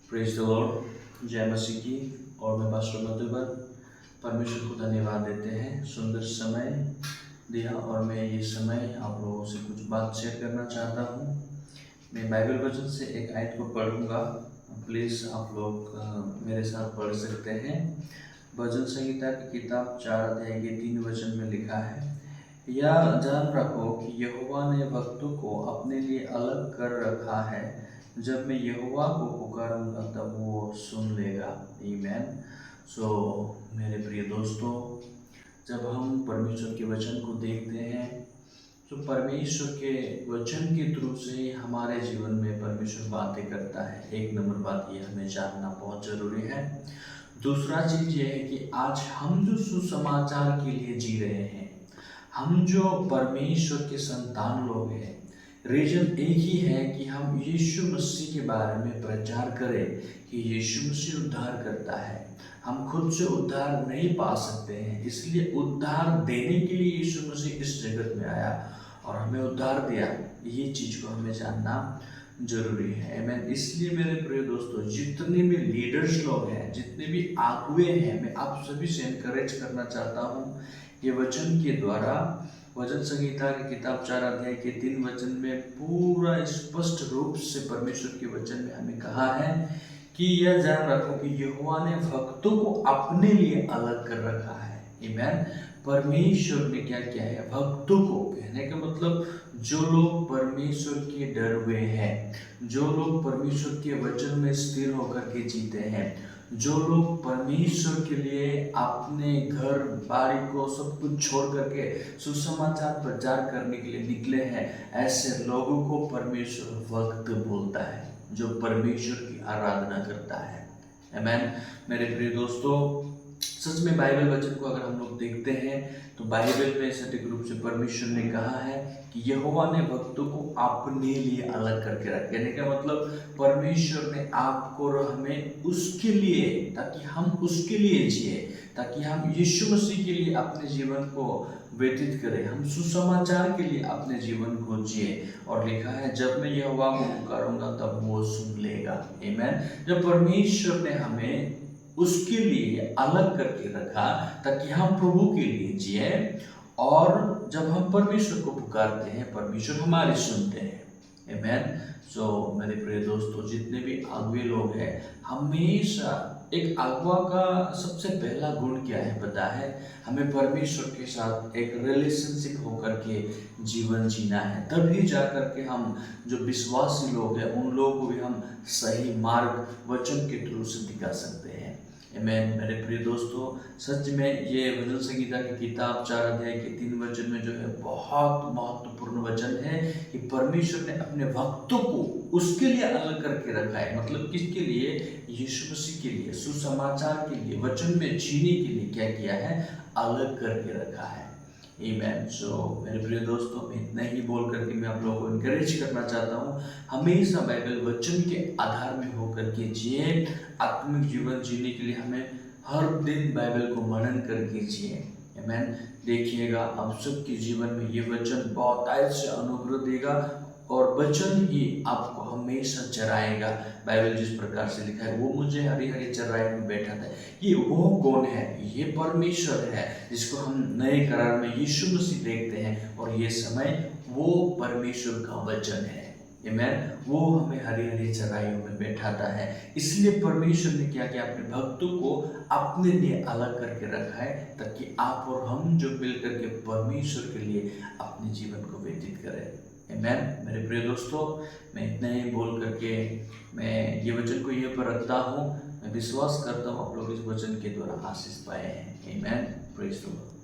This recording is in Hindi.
Praise the Lord. जय मसीह की। और मैं पास्टर मधुबन परमेश्वर को धन्यवाद देते हैं, सुंदर समय दिया और मैं ये समय आप लोगों से कुछ बात शेयर करना चाहता हूँ। मैं बाइबल वचन से एक आयत को पढ़ूंगा, प्लीज़ आप लोग मेरे साथ पढ़ सकते हैं। भजन संहिता की किताब 4 अध्याय के 3 वचन में लिखा है, या जान रखो कि यहोवा ने भक्तों को अपने लिए अलग कर रखा है, जब मैं यहोवा को पुकारूंगा तब वो सुन लेगा। आमीन। सो मेरे प्रिय दोस्तों, जब हम परमेश्वर के वचन को देखते हैं तो परमेश्वर के वचन के थ्रू से हमारे जीवन में परमेश्वर बातें करता है। एक नंबर बात ये हमें जानना बहुत जरूरी है। दूसरा चीज ये है कि आज हम जो सुसमाचार के लिए जी रहे हैं, हम जो परमेश्वर के संतान लोग हैं, रीजन एक ही है कि हम यीशु मसीह के बारे में प्रचार करें कि यीशु मसीह उद्धार करता है। हम खुद से उद्धार नहीं पा सकते हैं, इसलिए उद्धार देने के लिए यीशु मसीह इस जगत में आया और हमें उद्धार दिया। ये चीज़ को हमें जानना जरूरी है। आमीन। इसलिए मेरे प्रिय दोस्तों, जितने भी लीडर्स लोग हैं, जितने भी आगुए हैं, मैं आप सभी से एनकरेज करना चाहता हूँ। ये वचन के द्वारा भजन संहिता की किताब 4 अध्याय के 3 वचन में पूरा स्पष्ट रूप से परमेश्वर के वचन में हमें कहा है कि यह जान रखो कि यहोवा ने भक्तों को अपने लिए अलग कर रखा है। आमीन। परमेश्वर ने क्या किया है? भक्तों को, कहने का मतलब जो लोग परमेश्वर के डर हुए हैं, जो लोग परमेश्वर के वचन में स्थिर होकर के जीते हैं, जो लोग परमेश्वर के लिए अपने घर बाड़ी को सब कुछ छोड़ करके सुसमाचार प्रचार करने के लिए निकले हैं, ऐसे लोगों को परमेश्वर भक्त बोलता है, जो परमेश्वर की आराधना करता है। आमीन। मेरे प्रिय दोस्तों, सच में बाइबल वचन को अगर हम लोग देखते हैं तो बाइबल में सटीक रूप से परमेश्वर ने कहा है कि यहोवा ने भक्तों को अपने लिए अलग करके रखा। कहने का मतलब परमेश्वर ने आपको और हमें उसके लिए, ताकि हम उसके लिए जिए, ताकि हम यीशु मसीह के लिए अपने जीवन को व्यतीत करें, हम सुसमाचार के लिए अपने जीवन को जिए। और लिखा है, जब मैं यहोवा को पुकारूंगा तब वो सुन लेगा। आमीन। जब परमेश्वर ने हमें उसके लिए अलग करके रखा ताकि हम प्रभु के लिए जिए, और जब हम परमेश्वर को पुकारते हैं, परमेश्वर हमारी सुनते हैं। आमीन। सो मेरे प्रिय दोस्तों, जितने भी अगुए लोग हैं, हमेशा एक अगुआ का सबसे पहला गुण क्या है पता है? हमें परमेश्वर के साथ एक रिलेशनशिप होकर के जीवन जीना है। तभी जाकर के हम जो विश्वासी लोग हैं, उन लोगों को भी हम सही मार्ग वचन के थ्रू से दिखा सकते हैं। आमीन। मेरे प्रिय दोस्तों, सच में ये भजन संहिता की किताब 4 अध्याय के 3 वचन में जो है बहुत महत्वपूर्ण वचन है कि परमेश्वर ने अपने भक्तों को उसके लिए अलग करके रखा है। मतलब किसके लिए? यीशु मसीह के लिए, सुसमाचार के लिए, वचन में जीने के लिए क्या किया है? अलग करके रखा है। आमीन। सो मेरे प्रिय दोस्तों, मैं इतना ही बोल करके मैं आप लोगों को इनकरेज करना चाहता हूँ, हमेशा बाइबल वचन के आधार में होकर के जिए। आत्मिक जीवन जीने के लिए हमें हर दिन बाइबल को मनन करके जिए। आमीन। देखिएगा, आप सबके जीवन में ये वचन बहुत से अनुग्रह देगा और वचन ही आपको हमेशा चराएगा। बाइबल जिस प्रकार से लिखा है, वो मुझे हरी हरी चराई में बैठा था, ये वो कौन है? ये परमेश्वर है, जिसको हम नए करार में यीशु मसीह देखते हैं। और ये समय वो परमेश्वर का वचन है। आमीन। वो हमें हरी हरी चराइयों में बैठाता है। इसलिए परमेश्वर ने क्या किया? अपने भक्तों को अपने लिए अलग करके रखा है, ताकि आप और हम जो मिल करके परमेश्वर के लिए अपने जीवन को व्यतीत करें। आमीन। मेरे प्रिय दोस्तों, मैं इतना ही बोल करके मैं ये वचन को यहाँ पर रखता हूँ। मैं विश्वास करता हूँ आप लोग इस वचन के द्वारा आशीष पाए हैं। आमीन। Praise the Lord.